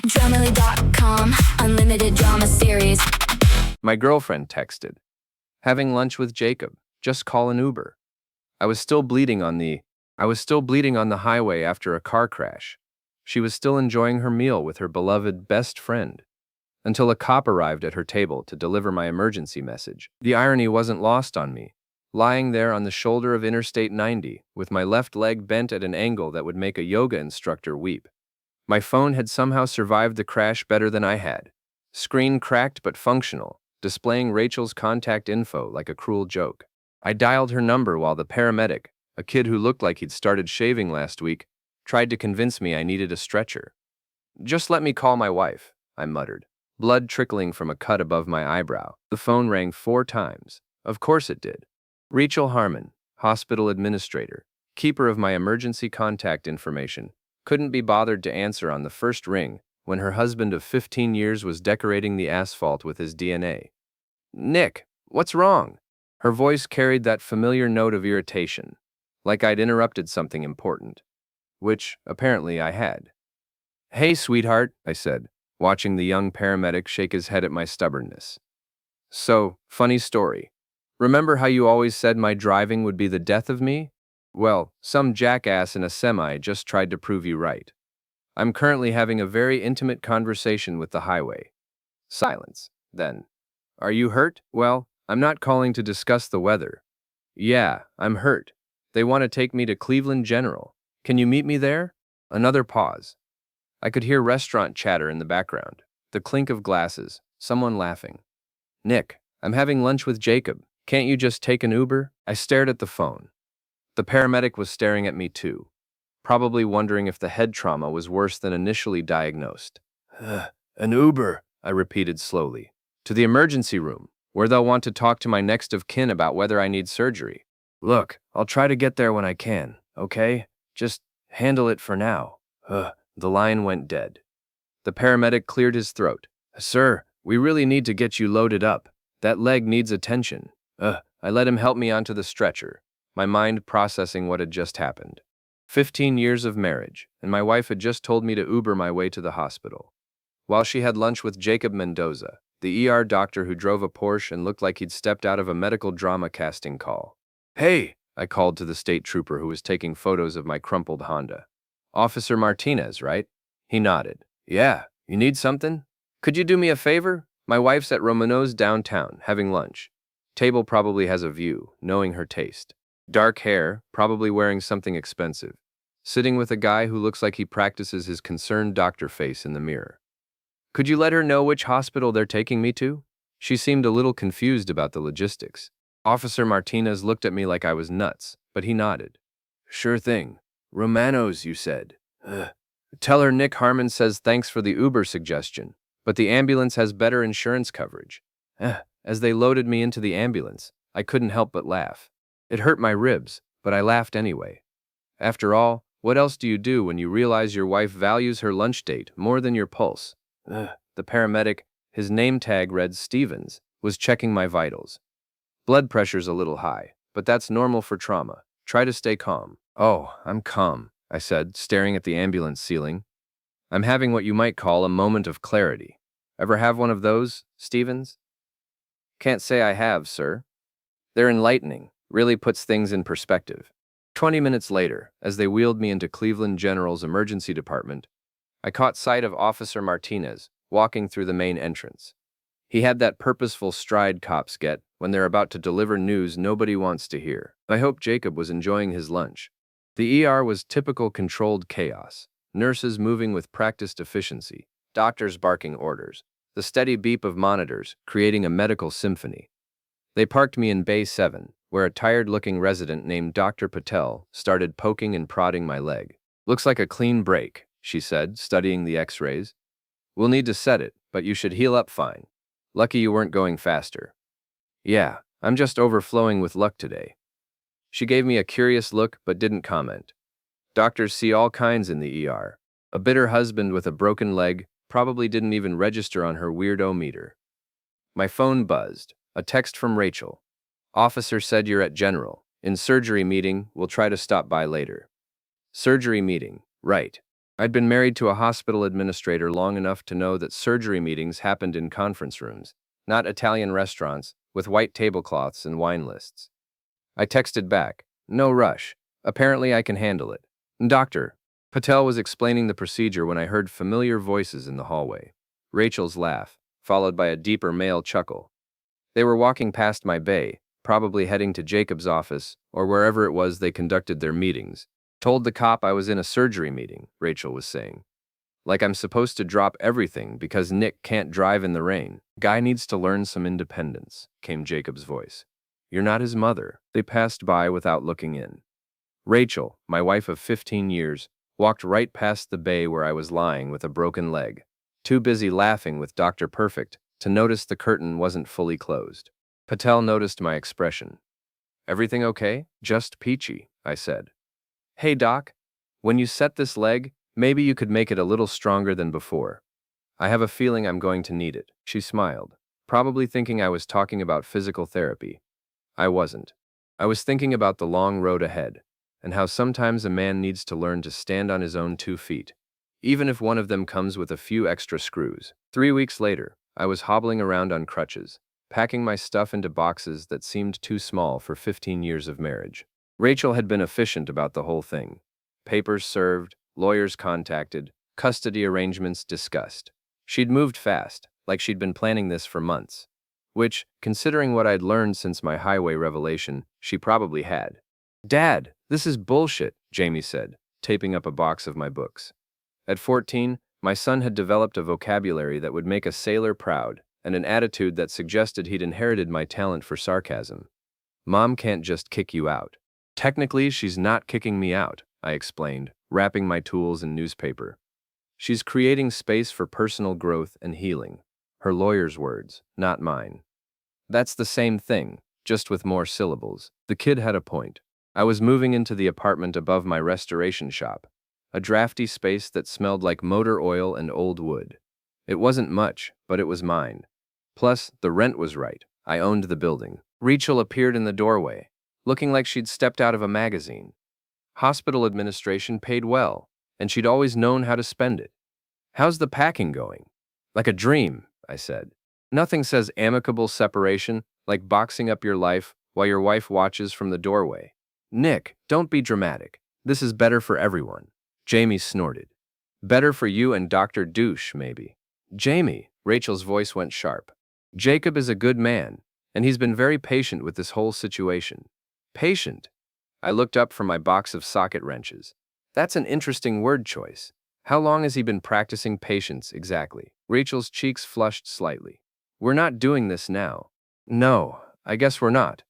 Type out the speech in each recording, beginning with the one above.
Dramily.com, unlimited drama series. My girlfriend texted, "Having lunch with Jacob. Just call an Uber." I was still bleeding on the highway after a car crash. She was still enjoying her meal with her beloved best friend until a cop arrived at her table to deliver my emergency message. The irony wasn't lost on me. Lying there on the shoulder of Interstate 90, with my left leg bent at an angle that would make a yoga instructor weep. My phone had somehow survived the crash better than I had. Screen cracked but functional, displaying Rachel's contact info like a cruel joke. I dialed her number while the paramedic, a kid who looked like he'd started shaving last week, tried to convince me I needed a stretcher. "Just let me call my wife," I muttered, blood trickling from a cut above my eyebrow. The phone rang 4 times. Of course it did. Rachel Harmon, hospital administrator, keeper of my emergency contact information, couldn't be bothered to answer on the first ring when her husband of 15 years was decorating the asphalt with his DNA. "Nick, what's wrong?" Her voice carried that familiar note of irritation, like I'd interrupted something important, which, apparently, I had. "Hey, sweetheart," I said, watching the young paramedic shake his head at my stubbornness. "So, funny story. Remember how you always said my driving would be the death of me? Well, some jackass in a semi just tried to prove you right. I'm currently having a very intimate conversation with the highway." Silence. Then, "Are you hurt?" "Well, I'm not calling to discuss the weather." "Yeah, I'm hurt. They want to take me to Cleveland General. Can you meet me there?" Another pause. I could hear restaurant chatter in the background, the clink of glasses, someone laughing. "Nick, I'm having lunch with Jacob. Can't you just take an Uber?" I stared at the phone. The paramedic was staring at me too, probably wondering if the head trauma was worse than initially diagnosed. "An Uber," I repeated slowly. "To the emergency room, where they'll want to talk to my next of kin about whether I need surgery. Look, I'll try to get there when I can, okay? Just handle it for now." The line went dead. The paramedic cleared his throat. "Sir, we really need to get you loaded up. That leg needs attention." I let him help me onto the stretcher, my mind processing what had just happened. 15 years of marriage, and my wife had just told me to Uber my way to the hospital. While she had lunch with Jacob Mendoza, the ER doctor who drove a Porsche and looked like he'd stepped out of a medical drama casting call. "Hey," I called to the state trooper who was taking photos of my crumpled Honda. "Officer Martinez, right?" He nodded. "Yeah, you need something? Could you do me a favor? My wife's at Romano's downtown, having lunch. Table probably has a view, knowing her taste. Dark hair, probably wearing something expensive. Sitting with a guy who looks like he practices his concerned doctor face in the mirror. Could you let her know which hospital they're taking me to?" She seemed a little confused about the logistics. Officer Martinez looked at me like I was nuts, but he nodded. "Sure thing. Romano's, you said. Tell her Nick Harmon says thanks for the Uber suggestion, but the ambulance has better insurance coverage." As they loaded me into the ambulance, I couldn't help but laugh. It hurt my ribs, but I laughed anyway. After all, what else do you do when you realize your wife values her lunch date more than your pulse? The paramedic, his name tag read Stevens, was checking my vitals. "Blood pressure's a little high, but that's normal for trauma. Try to stay calm." "Oh, I'm calm," I said, staring at the ambulance ceiling. "I'm having what you might call a moment of clarity. Ever have one of those, Stevens?" "Can't say I have, sir." "They're enlightening, really puts things in perspective." 20 minutes later, as they wheeled me into Cleveland General's emergency department, I caught sight of Officer Martinez walking through the main entrance. He had that purposeful stride cops get when they're about to deliver news nobody wants to hear. I hope Jacob was enjoying his lunch. The ER was typical controlled chaos. Nurses moving with practiced efficiency, doctors barking orders, the steady beep of monitors creating a medical symphony. They parked me in Bay 7, where a tired-looking resident named Dr. Patel started poking and prodding my leg. "Looks like a clean break," she said, studying the x-rays. "We'll need to set it, but you should heal up fine. Lucky you weren't going faster." "Yeah, I'm just overflowing with luck today." She gave me a curious look but didn't comment. Doctors see all kinds in the ER. A bitter husband with a broken leg probably didn't even register on her weirdo meter. My phone buzzed. A text from Rachel. "Officer said you're at General. In surgery meeting, we'll try to stop by later." Surgery meeting, right. I'd been married to a hospital administrator long enough to know that surgery meetings happened in conference rooms, not Italian restaurants with white tablecloths and wine lists. I texted back, "No rush. Apparently I can handle it." "Doctor." Patel was explaining the procedure when I heard familiar voices in the hallway. Rachel's laugh, followed by a deeper male chuckle. They were walking past my bay, probably heading to Jacob's office or wherever it was they conducted their meetings. "Told the cop I was in a surgery meeting," Rachel was saying. "Like I'm supposed to drop everything because Nick can't drive in the rain. Guy needs to learn some independence," came Jacob's voice. "You're not his mother." They passed by without looking in. Rachel, my wife of 15 years, walked right past the bay where I was lying with a broken leg, too busy laughing with Dr. Perfect to notice the curtain wasn't fully closed. Patel noticed my expression. "Everything okay?" "Just peachy," I said. "Hey doc, when you set this leg, maybe you could make it a little stronger than before. I have a feeling I'm going to need it." She smiled, probably thinking I was talking about physical therapy. I wasn't. I was thinking about the long road ahead, and how sometimes a man needs to learn to stand on his own 2 feet, even if one of them comes with a few extra screws. 3 weeks later, I was hobbling around on crutches, packing my stuff into boxes that seemed too small for 15 years of marriage. Rachel had been efficient about the whole thing. Papers served, lawyers contacted, custody arrangements discussed. She'd moved fast, like she'd been planning this for months. Which, considering what I'd learned since my highway revelation, she probably had. "Dad, this is bullshit," Jamie said, taping up a box of my books. At 14, my son had developed a vocabulary that would make a sailor proud, and an attitude that suggested he'd inherited my talent for sarcasm. "Mom can't just kick you out." "Technically, she's not kicking me out," I explained, wrapping my tools in newspaper. "She's creating space for personal growth and healing." Her lawyer's words, not mine. That's the same thing, just with more syllables. The kid had a point. I was moving into the apartment above my restoration shop, a drafty space that smelled like motor oil and old wood. It wasn't much, but it was mine. Plus, the rent was right. I owned the building. Rachel appeared in the doorway, looking like she'd stepped out of a magazine. Hospital administration paid well, and she'd always known how to spend it. "How's the packing going?" "Like a dream," I said. "Nothing says amicable separation like boxing up your life while your wife watches from the doorway." "Nick, don't be dramatic. This is better for everyone." Jamie snorted. "Better for you and Dr. Douche, maybe." "Jamie," Rachel's voice went sharp. "Jacob is a good man, and he's been very patient with this whole situation." "Patient?" I looked up from my box of socket wrenches. "That's an interesting word choice. How long has he been practicing patience exactly?" Rachel's cheeks flushed slightly. "We're not doing this now." "No, I guess we're not.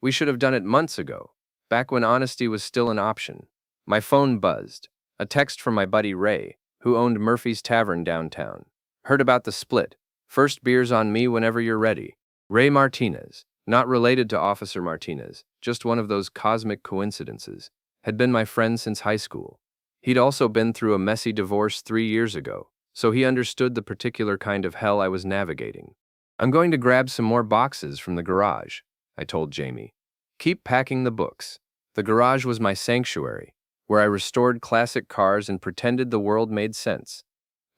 We should have done it months ago, back when honesty was still an option." My phone buzzed. A text from my buddy Ray, who owned Murphy's Tavern downtown. "Heard about the split. First beers on me whenever you're ready." Ray Martinez, not related to Officer Martinez, just one of those cosmic coincidences, had been my friend since high school. He'd also been through a messy divorce 3 years ago, so he understood the particular kind of hell I was navigating. "I'm going to grab some more boxes from the garage," I told Jamie. "Keep packing the books." The garage was my sanctuary, where I restored classic cars and pretended the world made sense.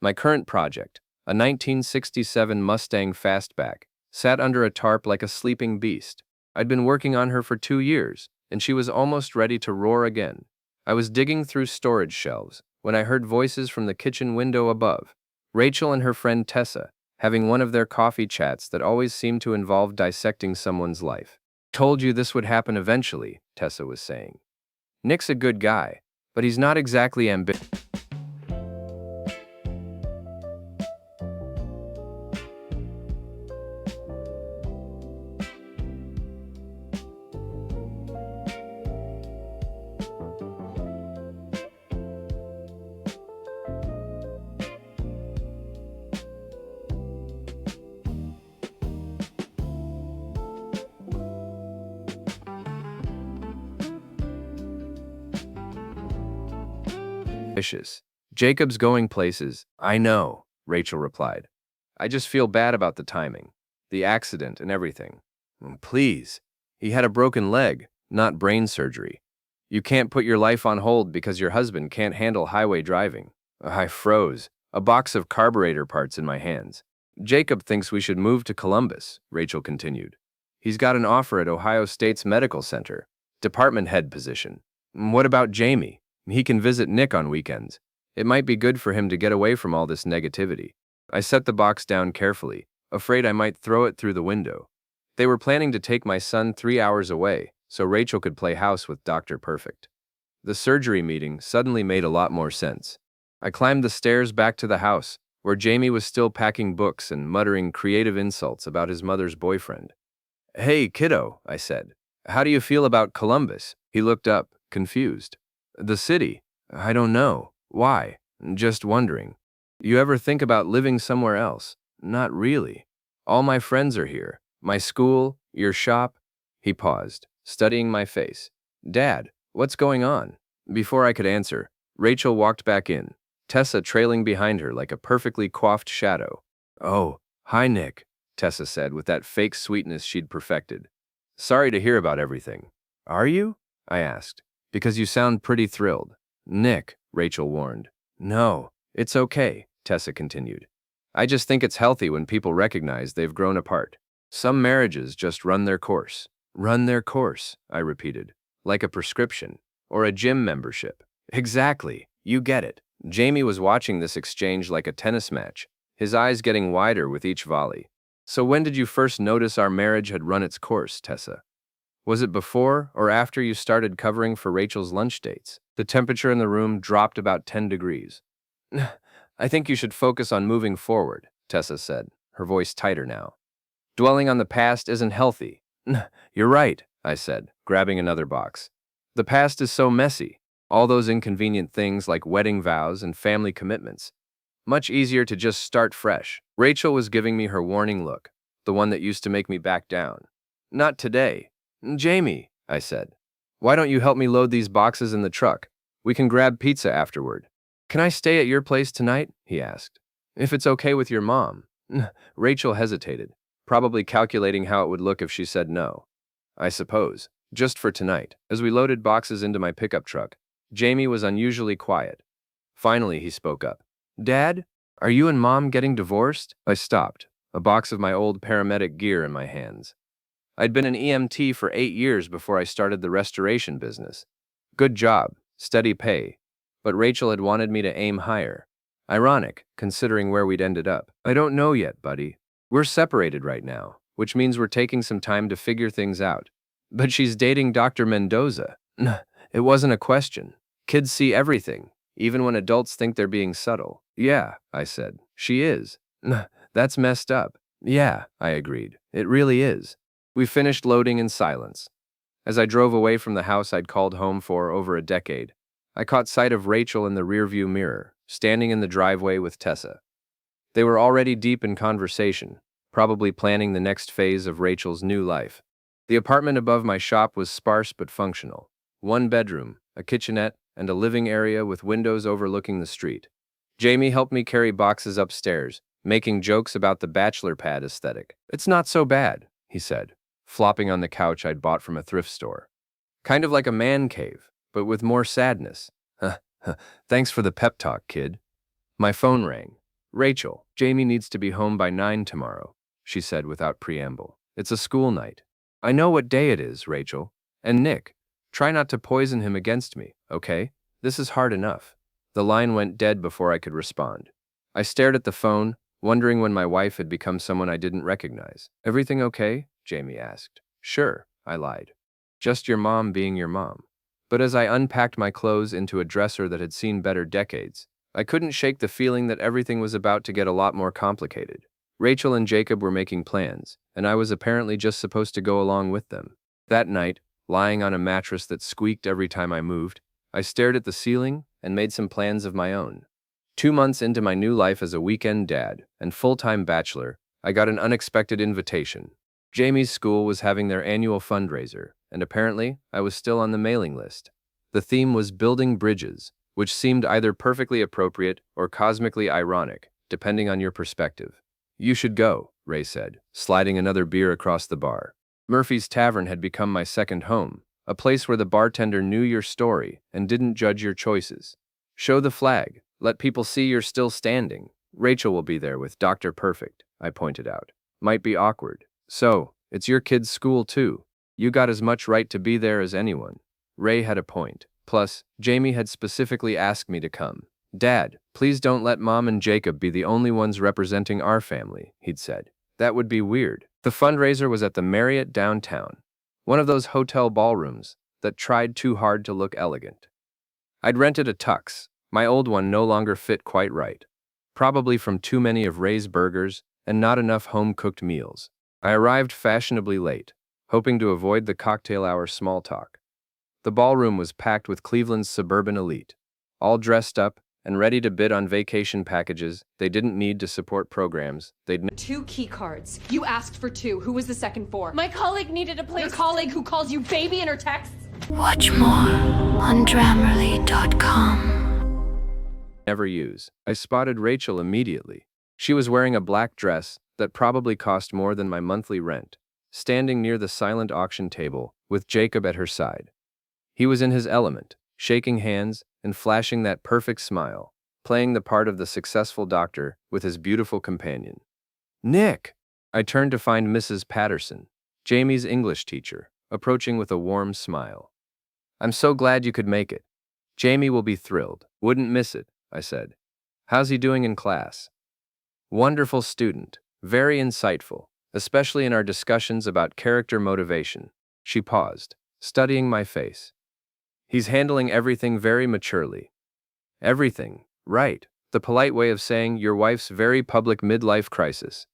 My current project, a 1967 Mustang Fastback, sat under a tarp like a sleeping beast. I'd been working on her for 2 years, and she was almost ready to roar again. I was digging through storage shelves when I heard voices from the kitchen window above. Rachel and her friend Tessa, having one of their coffee chats that always seemed to involve dissecting someone's life. "Told you this would happen eventually," Tessa was saying. "Nick's a good guy, but he's not exactly ambitious." "Jacob's going places." "I know," Rachel replied. "I just feel bad about the timing, the accident and everything." "Please. He had a broken leg, not brain surgery. You can't put your life on hold because your husband can't handle highway driving." I froze, a box of carburetor parts in my hands. Jacob thinks we should move to Columbus, Rachel continued. He's got an offer at Ohio State's Medical Center, department head position. What about Jamie? He can visit Nick on weekends. It might be good for him to get away from all this negativity. I set the box down carefully, afraid I might throw it through the window. They were planning to take my son 3 hours away, so Rachel could play house with Dr. Perfect. The surgery meeting suddenly made a lot more sense. I climbed the stairs back to the house, where Jamie was still packing books and muttering creative insults about his mother's boyfriend. Hey, kiddo, I said. How do you feel about Columbus? He looked up, confused. The city? I don't know. Why? Just wondering. You ever think about living somewhere else? Not really. All my friends are here. My school, your shop. He paused, studying my face. Dad, what's going on? Before I could answer, Rachel walked back in, Tessa trailing behind her like a perfectly coiffed shadow. Oh, hi Nick, Tessa said with that fake sweetness she'd perfected. Sorry to hear about everything. Are you? I asked, because you sound pretty thrilled. Nick, Rachel warned. No, it's okay, Tessa continued. I just think it's healthy when people recognize they've grown apart. Some marriages just run their course. Run their course, I repeated, like a prescription or a gym membership. Exactly, you get it. Jamie was watching this exchange like a tennis match, his eyes getting wider with each volley. So when did you first notice our marriage had run its course, Tessa? Was it before or after you started covering for Rachel's lunch dates? The temperature in the room dropped about 10 degrees. I think you should focus on moving forward, Tessa said, her voice tighter now. Dwelling on the past isn't healthy. You're right, I said, grabbing another box. The past is so messy. All those inconvenient things like wedding vows and family commitments. Much easier to just start fresh. Rachel was giving me her warning look, the one that used to make me back down. Not today. Jamie, I said. Why don't you help me load these boxes in the truck? We can grab pizza afterward. Can I stay at your place tonight? He asked. If it's okay with your mom. Rachel hesitated, probably calculating how it would look if she said no. I suppose, just for tonight. As we loaded boxes into my pickup truck, Jamie was unusually quiet. Finally, he spoke up. Dad, are you and Mom getting divorced? I stopped, a box of my old paramedic gear in my hands. I'd been an EMT for 8 years before I started the restoration business. Good job, steady pay. But Rachel had wanted me to aim higher. Ironic, considering where we'd ended up. I don't know yet, buddy. We're separated right now, which means we're taking some time to figure things out. But she's dating Dr. Mendoza. It wasn't a question. Kids see everything, even when adults think they're being subtle. Yeah, I said. She is. That's messed up. Yeah, I agreed. It really is. We finished loading in silence. As I drove away from the house I'd called home for over a decade, I caught sight of Rachel in the rearview mirror, standing in the driveway with Tessa. They were already deep in conversation, probably planning the next phase of Rachel's new life. The apartment above my shop was sparse but functional. 1 bedroom, a kitchenette, and a living area with windows overlooking the street. Jamie helped me carry boxes upstairs, making jokes about the bachelor pad aesthetic. It's not so bad, he said, flopping on the couch I'd bought from a thrift store. Kind of like a man cave, but with more sadness. Thanks for the pep talk, kid. My phone rang. Rachel, Jamie needs to be home by 9 tomorrow, she said without preamble. It's a school night. I know what day it is, Rachel. And Nick, try not to poison him against me, okay? This is hard enough. The line went dead before I could respond. I stared at the phone, wondering when my wife had become someone I didn't recognize. Everything okay? Jamie asked. Sure, I lied. Just your mom being your mom. But as I unpacked my clothes into a dresser that had seen better decades, I couldn't shake the feeling that everything was about to get a lot more complicated. Rachel and Jacob were making plans, and I was apparently just supposed to go along with them. That night, lying on a mattress that squeaked every time I moved, I stared at the ceiling and made some plans of my own. 2 months into my new life as a weekend dad and full-time bachelor, I got an unexpected invitation. Jamie's school was having their annual fundraiser, and apparently, I was still on the mailing list. The theme was building bridges, which seemed either perfectly appropriate or cosmically ironic, depending on your perspective. You should go, Ray said, sliding another beer across the bar. Murphy's Tavern had become my second home, a place where the bartender knew your story and didn't judge your choices. Show the flag, Let people see you're still standing. Rachel will be there with Dr. Perfect, I pointed out. Might be awkward. So, it's your kid's school too. You got as much right to be there as anyone. Ray had a point. Plus, Jamie had specifically asked me to come. Dad, please don't let Mom and Jacob be the only ones representing our family, he'd said. That would be weird. The fundraiser was at the Marriott downtown, one of those hotel ballrooms that tried too hard to look elegant. I'd rented a tux. My old one no longer fit quite right. Probably from too many of Ray's burgers and not enough home-cooked meals. I arrived fashionably late, hoping to avoid the cocktail hour small talk. The ballroom was packed with Cleveland's suburban elite, all dressed up and ready to bid on vacation packages they didn't need to support programs they'd 2 key cards. You asked for 2. Who was the second 4? My colleague needed a place. Your colleague who calls you baby in her texts? Watch more on Grammarly.com. never use. I spotted Rachel immediately. She was wearing a black dress that probably cost more than my monthly rent, standing near the silent auction table with Jacob at her side. He was in his element, shaking hands and flashing that perfect smile, playing the part of the successful doctor with his beautiful companion. Nick! I turned to find Mrs. Patterson, Jamie's English teacher, approaching with a warm smile. I'm so glad you could make it. Jamie will be thrilled. Wouldn't miss it, I said. How's he doing in class? Wonderful student, very insightful, especially in our discussions about character motivation. She paused, studying my face. He's handling everything very maturely. Everything, right, the polite way of saying your wife's very public midlife crisis.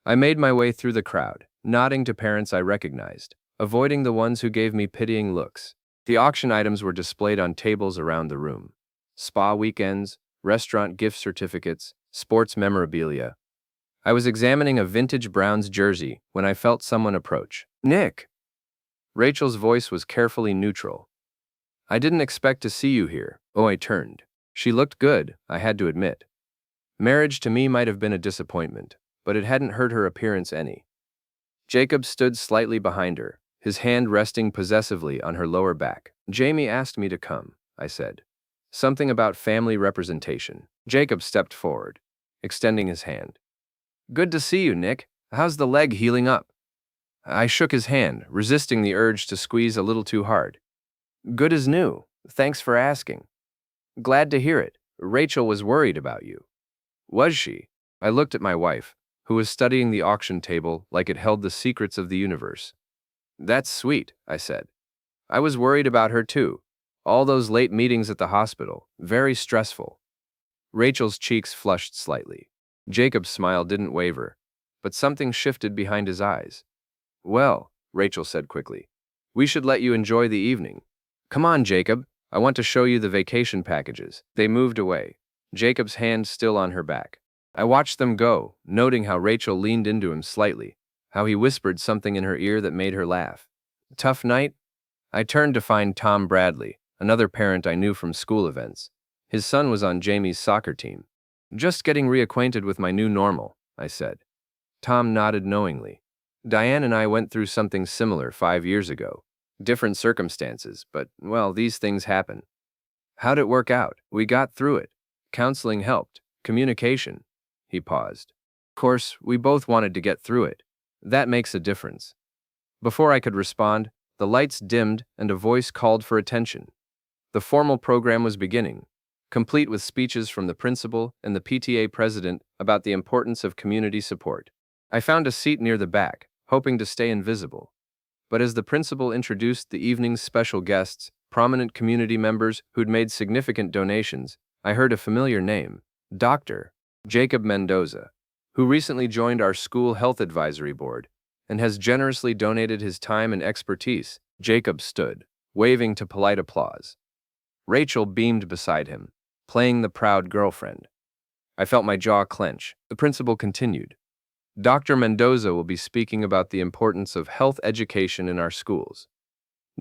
I made my way through the crowd, nodding to parents I recognized, avoiding the ones who gave me pitying looks. The auction items were displayed on tables around the room. Spa weekends, restaurant gift certificates, sports memorabilia. I was examining a vintage Browns jersey when I felt someone approach. Nick! Rachel's voice was carefully neutral. I didn't expect to see you here. Oh, I turned. She looked good, I had to admit. Marriage to me might have been a disappointment, but it hadn't hurt her appearance any. Jacob stood slightly behind her, his hand resting possessively on her lower back. Jamie asked me to come, I said. Something about family representation. Jacob stepped forward, extending his hand. Good to see you, Nick. How's the leg healing up? I shook his hand, resisting the urge to squeeze a little too hard. Good as new. Thanks for asking. Glad to hear it. Rachel was worried about you. Was she? I looked at my wife, who was studying the auction table like it held the secrets of the universe. That's sweet, I said. I was worried about her too. All those late meetings at the hospital, very stressful. Rachel's cheeks flushed slightly. Jacob's smile didn't waver, but something shifted behind his eyes. Well, Rachel said quickly, we should let you enjoy the evening. Come on, Jacob. I want to show you the vacation packages. They moved away, Jacob's hand still on her back. I watched them go, noting how Rachel leaned into him slightly, how he whispered something in her ear that made her laugh. Tough night? I turned to find Tom Bradley, another parent I knew from school events. His son was on Jamie's soccer team. Just getting reacquainted with my new normal, I said. Tom nodded knowingly. Diane and I went through something similar 5 years ago. Different circumstances, but, well, these things happen. How'd it work out? We got through it. Counseling helped. Communication. He paused. Of course, we both wanted to get through it. That makes a difference. Before I could respond, the lights dimmed and a voice called for attention. The formal program was beginning, complete with speeches from the principal and the PTA president about the importance of community support. I found a seat near the back, hoping to stay invisible. But as the principal introduced the evening's special guests, prominent community members who'd made significant donations, I heard a familiar name, Dr. Jacob Mendoza, who recently joined our school health advisory board and has generously donated his time and expertise. Jacob stood, waving to polite applause. Rachel beamed beside him, playing the proud girlfriend. I felt my jaw clench. The principal continued. Dr. Mendoza will be speaking about the importance of health education in our schools.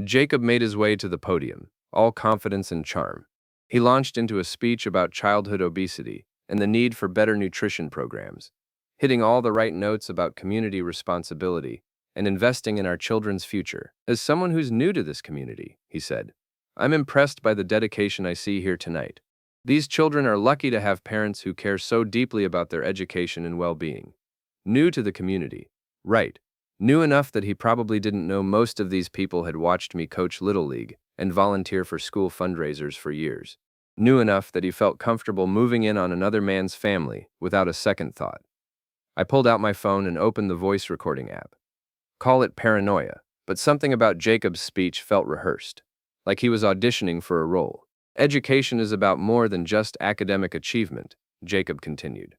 Jacob made his way to the podium, all confidence and charm. He launched into a speech about childhood obesity and the need for better nutrition programs, hitting all the right notes about community responsibility and investing in our children's future. As someone who's new to this community, he said, I'm impressed by the dedication I see here tonight. These children are lucky to have parents who care so deeply about their education and well-being. New to the community. Right. New enough that he probably didn't know most of these people had watched me coach Little League and volunteer for school fundraisers for years. New enough that he felt comfortable moving in on another man's family without a second thought. I pulled out my phone and opened the voice recording app. Call it paranoia, but something about Jacob's speech felt rehearsed, like he was auditioning for a role. Education is about more than just academic achievement, Jacob continued.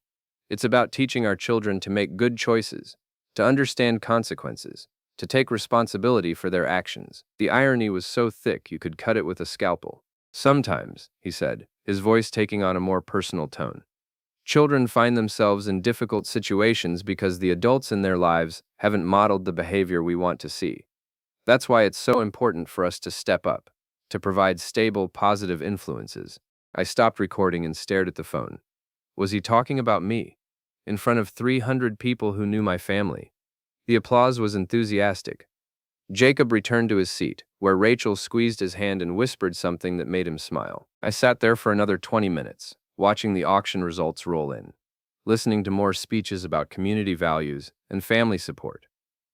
It's about teaching our children to make good choices, to understand consequences, to take responsibility for their actions. The irony was so thick you could cut it with a scalpel. Sometimes, he said, his voice taking on a more personal tone, children find themselves in difficult situations because the adults in their lives haven't modeled the behavior we want to see. That's why it's so important for us to step up, to provide stable, positive influences. I stopped recording and stared at the phone. Was he talking about me? In front of 300 people who knew my family. The applause was enthusiastic. Jacob returned to his seat, where Rachel squeezed his hand and whispered something that made him smile. I sat there for another 20 minutes, watching the auction results roll in, listening to more speeches about community values and family support.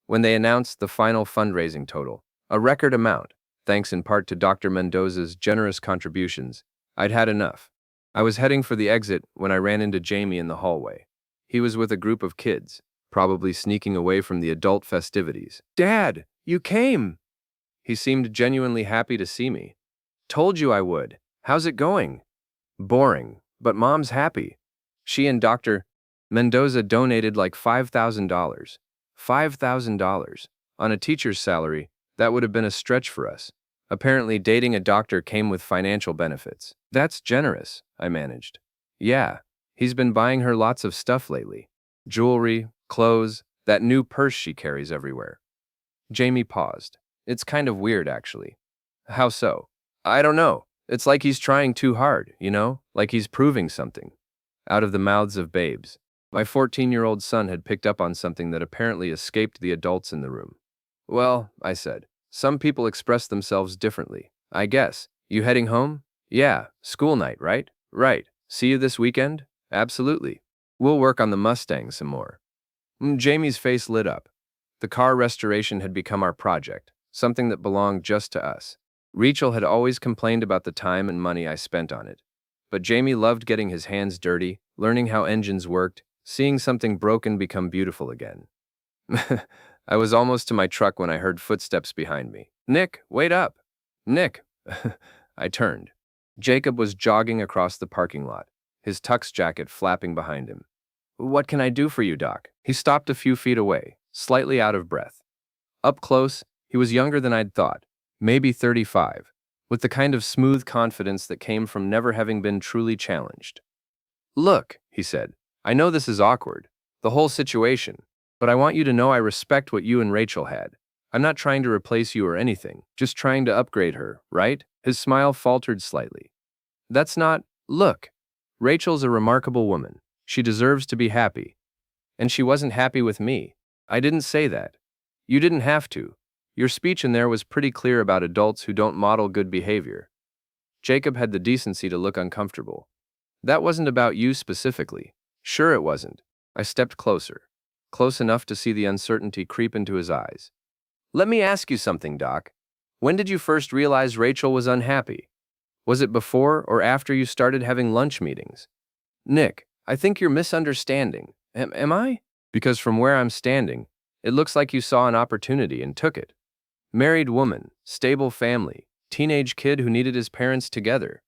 When they announced the final fundraising total, a record amount, thanks in part to Dr. Mendoza's generous contributions, I'd had enough. I was heading for the exit when I ran into Jamie in the hallway. He was with a group of kids, probably sneaking away from the adult festivities. "Dad, you came!" He seemed genuinely happy to see me. "Told you I would. How's it going?" "Boring, but Mom's happy. She and Dr. Mendoza donated like $5,000. $5,000. On a teacher's salary, that would have been a stretch for us. Apparently, dating a doctor came with financial benefits." "That's generous," I managed. "Yeah, he's been buying her lots of stuff lately. Jewelry, clothes, that new purse she carries everywhere." Jamie paused. "It's kind of weird, actually." "How so?" "I don't know. It's like he's trying too hard, like he's proving something." Out of the mouths of babes, my 14-year-old son had picked up on something that apparently escaped the adults in the room. "Well," I said, "some people express themselves differently. I guess. You heading home?" "Yeah, school night, right?" "Right. See you this weekend?" "Absolutely. We'll work on the Mustang some more." Jamie's face lit up. The car restoration had become our project, something that belonged just to us. Rachel had always complained about the time and money I spent on it. But Jamie loved getting his hands dirty, learning how engines worked, seeing something broken become beautiful again. I was almost to my truck when I heard footsteps behind me. "Nick, wait up!" "Nick!" I turned. Jacob was jogging across the parking lot, his tux jacket flapping behind him. "What can I do for you, Doc?" He stopped a few feet away, slightly out of breath. Up close, he was younger than I'd thought, maybe 35, with the kind of smooth confidence that came from never having been truly challenged. "Look," he said, "I know this is awkward, the whole situation, but I want you to know I respect what you and Rachel had. I'm not trying to replace you or anything, just trying to upgrade her, right?" His smile faltered slightly. "That's not, look, Rachel's a remarkable woman. She deserves to be happy. And she wasn't happy with me. I didn't say that. You didn't have to. Your speech in there was pretty clear about adults who don't model good behavior." Jacob had the decency to look uncomfortable. "That wasn't about you specifically." "Sure it wasn't." I stepped closer, close enough to see the uncertainty creep into his eyes. "Let me ask you something, Doc. When did you first realize Rachel was unhappy? Was it before or after you started having lunch meetings?" "Nick, I think you're misunderstanding." Am I?" "Because from where I'm standing, it looks like you saw an opportunity and took it. Married woman, stable family, teenage kid who needed his parents together.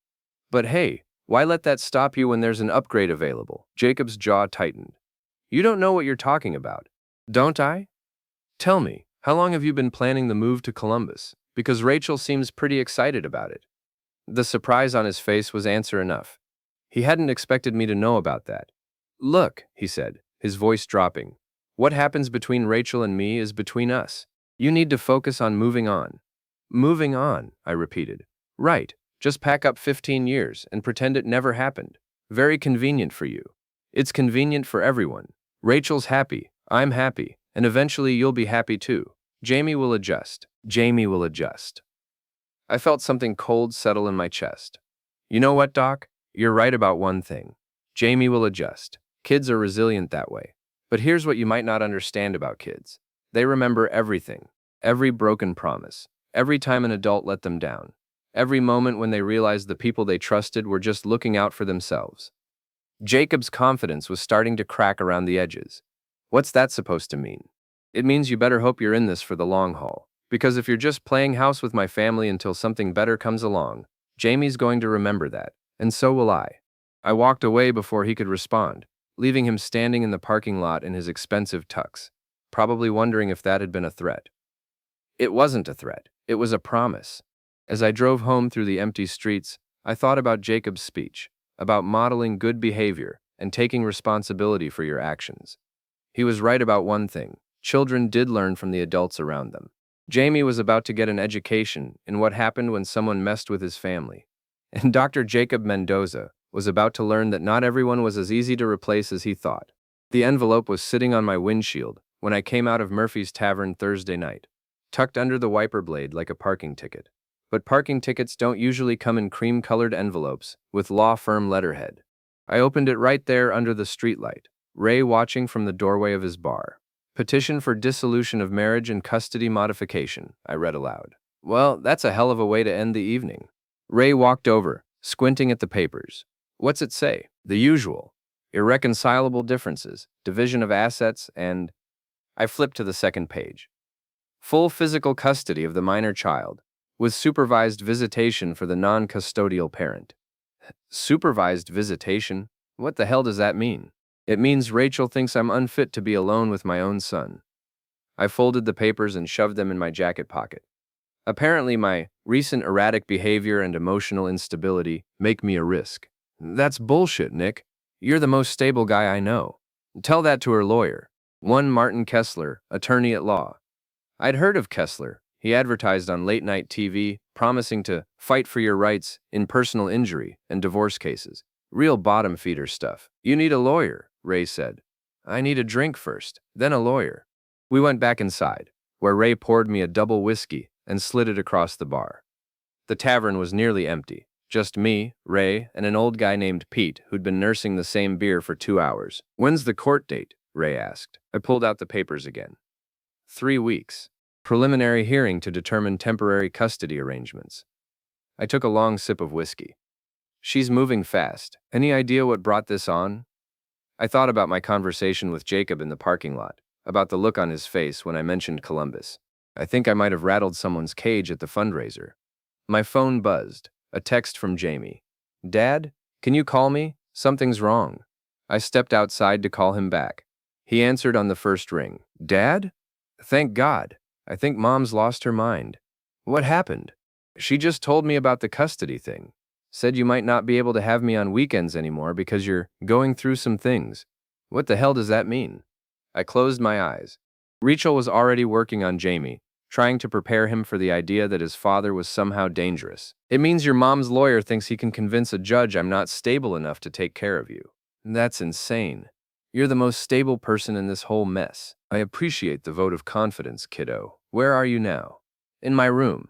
But hey, why let that stop you when there's an upgrade available?" Jacob's jaw tightened. "You don't know what you're talking about." "Don't I? Tell me, how long have you been planning the move to Columbus? Because Rachel seems pretty excited about it." The surprise on his face was answer enough. He hadn't expected me to know about that. "Look," he said, his voice dropping, "what happens between Rachel and me is between us. You need to focus on moving on." "Moving on," I repeated. "Right, just pack up 15 years and pretend it never happened. Very convenient for you. It's convenient for everyone. Rachel's happy, I'm happy, and eventually you'll be happy too. Jamie will adjust. Jamie will adjust." I felt something cold settle in my chest. "You know what, Doc? You're right about one thing. Jamie will adjust. Kids are resilient that way. But here's what you might not understand about kids. They remember everything. Every broken promise. Every time an adult let them down. Every moment when they realized the people they trusted were just looking out for themselves. Jacob's confidence was starting to crack around the edges. What's that supposed to mean? It means you better hope you're in this for the long haul. Because if you're just playing house with my family until something better comes along, Jamie's going to remember that, and so will I. I walked away before he could respond, leaving him standing in the parking lot in his expensive tux, probably wondering if that had been a threat. It wasn't a threat, it was a promise. As I drove home through the empty streets, I thought about Jacob's speech, about modeling good behavior and taking responsibility for your actions. He was right about one thing. Children did learn from the adults around them. Jamie was about to get an education in what happened when someone messed with his family. And Dr. Jacob Mendoza was about to learn that not everyone was as easy to replace as he thought. The envelope was sitting on my windshield when I came out of Murphy's Tavern Thursday night, tucked under the wiper blade like a parking ticket. But parking tickets don't usually come in cream-colored envelopes with law firm letterhead. I opened it right there under the streetlight, Ray watching from the doorway of his bar. Petition for dissolution of marriage and custody modification, I read aloud. Well, that's a hell of a way to end the evening. Ray walked over, squinting at the papers. What's it say? The usual. Irreconcilable differences, division of assets, and… I flipped to the second page. Full physical custody of the minor child, with supervised visitation for the non-custodial parent. Supervised visitation? What the hell does that mean? It means Rachel thinks I'm unfit to be alone with my own son. I folded the papers and shoved them in my jacket pocket. Apparently my recent erratic behavior and emotional instability make me a risk. That's bullshit, Nick. You're the most stable guy I know. Tell that to her lawyer. One Martin Kessler, attorney at law. I'd heard of Kessler. He advertised on late-night TV, promising to fight for your rights in personal injury and divorce cases. Real bottom-feeder stuff. You need a lawyer, Ray said. I need a drink first, then a lawyer. We went back inside, where Ray poured me a double whiskey and slid it across the bar. The tavern was nearly empty. Just me, Ray, and an old guy named Pete who'd been nursing the same beer for 2 hours. When's the court date? Ray asked. I pulled out the papers again. 3 weeks. Preliminary hearing to determine temporary custody arrangements. I took a long sip of whiskey. She's moving fast. Any idea what brought this on? I thought about my conversation with Jacob in the parking lot, about the look on his face when I mentioned Columbus. I think I might have rattled someone's cage at the fundraiser. My phone buzzed. A text from Jamie. Dad, can you call me? Something's wrong. I stepped outside to call him back. He answered on the first ring. Dad? Thank God. I think Mom's lost her mind. What happened? She just told me about the custody thing. Said you might not be able to have me on weekends anymore because you're going through some things. What the hell does that mean? I closed my eyes. Rachel was already working on Jamie, trying to prepare him for the idea that his father was somehow dangerous. It means your mom's lawyer thinks he can convince a judge I'm not stable enough to take care of you. That's insane. You're the most stable person in this whole mess. I appreciate the vote of confidence, kiddo. Where are you now? In my room.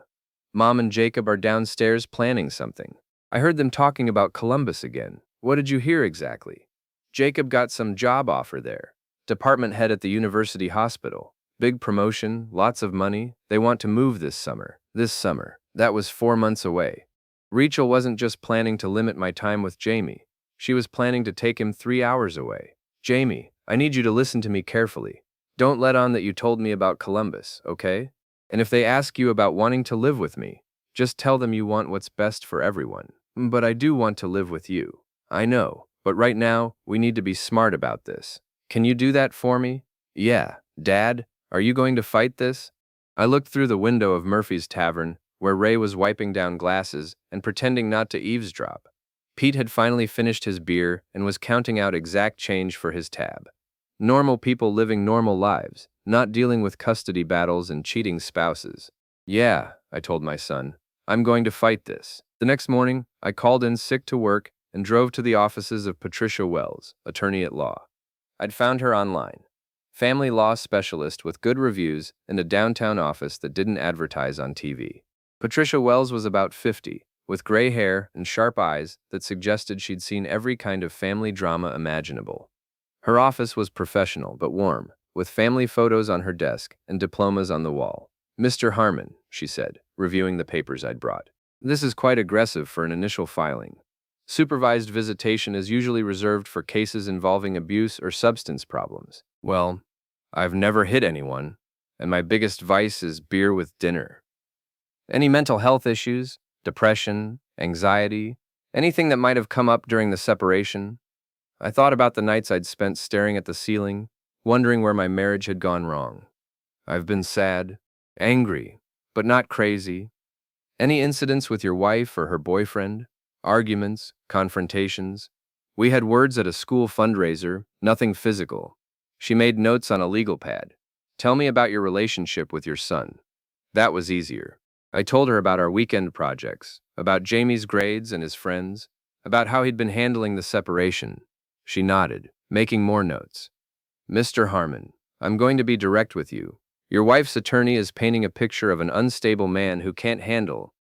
Mom and Jacob are downstairs planning something. I heard them talking about Columbus again. What did you hear exactly? Jacob got some job offer there. Department head at the university hospital. Big promotion, lots of money. They want to move this summer. This summer. That was 4 months away. Rachel wasn't just planning to limit my time with Jamie. She was planning to take him 3 hours away. Jamie, I need you to listen to me carefully. Don't let on that you told me about Columbus, okay? And if they ask you about wanting to live with me, just tell them you want what's best for everyone. But I do want to live with you. I know, but right now, we need to be smart about this. Can you do that for me? Yeah, Dad. Are you going to fight this? I looked through the window of Murphy's Tavern, where Ray was wiping down glasses and pretending not to eavesdrop. Pete had finally finished his beer and was counting out exact change for his tab. Normal people living normal lives, not dealing with custody battles and cheating spouses. Yeah, I told my son, I'm going to fight this. The next morning, I called in sick to work and drove to the offices of Patricia Wells, attorney at law. I'd found her online. Family law specialist with good reviews and a downtown office that didn't advertise on TV. Patricia Wells was about 50, with gray hair and sharp eyes that suggested she'd seen every kind of family drama imaginable. Her office was professional but warm, with family photos on her desk and diplomas on the wall. "Mr. Harmon," she said, reviewing the papers I'd brought. "This is quite aggressive for an initial filing. Supervised visitation is usually reserved for cases involving abuse or substance problems. Well, I've never hit anyone, and my biggest vice is beer with dinner. Any mental health issues, depression, anxiety, anything that might have come up during the separation?" I thought about the nights I'd spent staring at the ceiling, wondering where my marriage had gone wrong. "I've been sad, angry, but not crazy. Any incidents with your wife or her boyfriend? Arguments, confrontations?" "We had words at a school fundraiser, nothing physical." She made notes on a legal pad. "Tell me about your relationship with your son." That was easier. I told her about our weekend projects, about Jamie's grades and his friends, about how he'd been handling the separation. She nodded, making more notes. "Mr. Harmon, I'm going to be direct with you. Your wife's attorney is painting a picture of an unstable man who can't handle